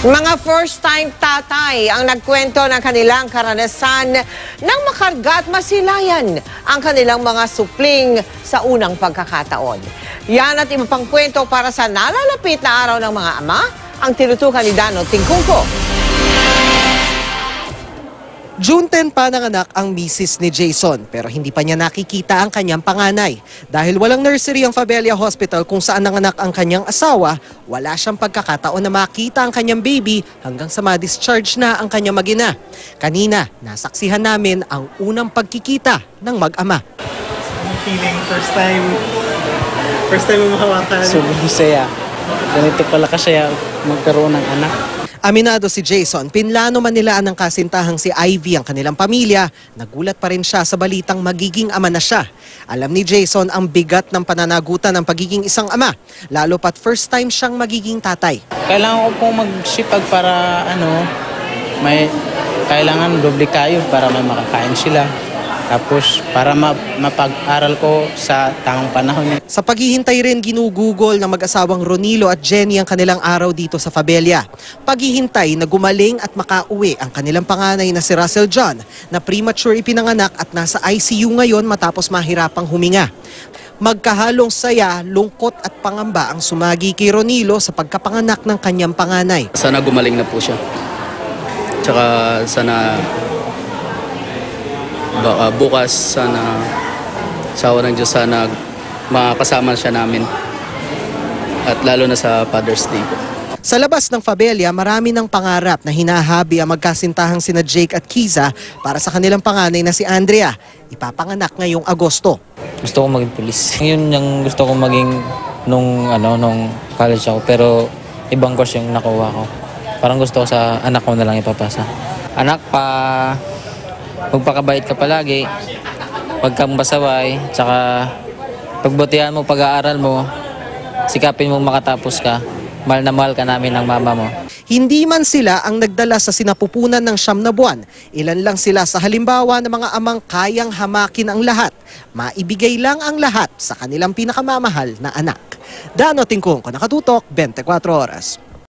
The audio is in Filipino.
Mga first-time tatay ang nagkwento ng kanilang karanasan nang makarga at masilayan ang kanilang mga supling sa unang pagkakataon. Yan at iba pang kwento para sa nalalapit na araw ng mga ama, ang tinutukan ni Dano Tingkungko. June 10 pa nanganak ang misis ni Jason pero hindi pa niya nakikita ang kanyang panganay. Dahil walang nursery ang Fabella Hospital kung saan nanganak ang kanyang asawa, wala siyang pagkakataon na makita ang kanyang baby hanggang sa ma-discharge na ang kanyang mag-ina. Kanina, nasaksihan namin ang unang pagkikita ng mag-ama. Feeling first time mo mahawakan. Sobrang saya. Ganito pala kasi magkaroon ng anak. Aminado si Jason, pinlano man nilaan ng kasintahang si Ivy ang kanilang pamilya, nagulat pa rin siya sa balitang magiging ama na siya. Alam ni Jason ang bigat ng pananagutan ng pagiging isang ama, lalo pat first time siyang magiging tatay. Kailangan ko pong magsipag para may kailangan doble kayo para may makakain sila. Tapos para mapag-aral ko sa tamang panahon. Sa paghihintay rin ginugugol ng mag-asawang Ronilo at Jenny ang kanilang araw dito sa Fabella. Paghihintay na gumaling at makauwi ang kanilang panganay na si Russell John na premature ipinanganak at nasa ICU ngayon matapos mahirapang huminga. Magkahalong saya, lungkot at pangamba ang sumagi kay Ronilo sa pagkapanganak ng kanyang panganay. Sana gumaling na po siya. Tsaka sana baka bukas sana sa awa ng Diyos sana makakasama siya namin at lalo na sa Father's Day. Sa labas ng Fabella, marami ng pangarap na hinahabi ang magkasintahang sina Jake at Kiza para sa kanilang panganay na si Andrea. Ipapanganak ngayong Agosto. Gusto kong maging pulis. Yun yung gusto kong maging nung college ako, pero ibang course yung nakuha ko. Parang gusto ko sa anak ko na lang ipapasa. Anak magpakabait ka palagi, huwag kang basaway, tsaka pagbutihan mo pag-aaral mo, sikapin mo makatapos ka, mahal na mahal ka namin ng mama mo. Hindi man sila ang nagdala sa sinapupunan ng 9 na buwan, ilan lang sila sa halimbawa ng mga amang kayang hamakin ang lahat, maibigay lang ang lahat sa kanilang pinakamamahal na anak. Dano Tingkungko, Nakatutok, 24 Oras.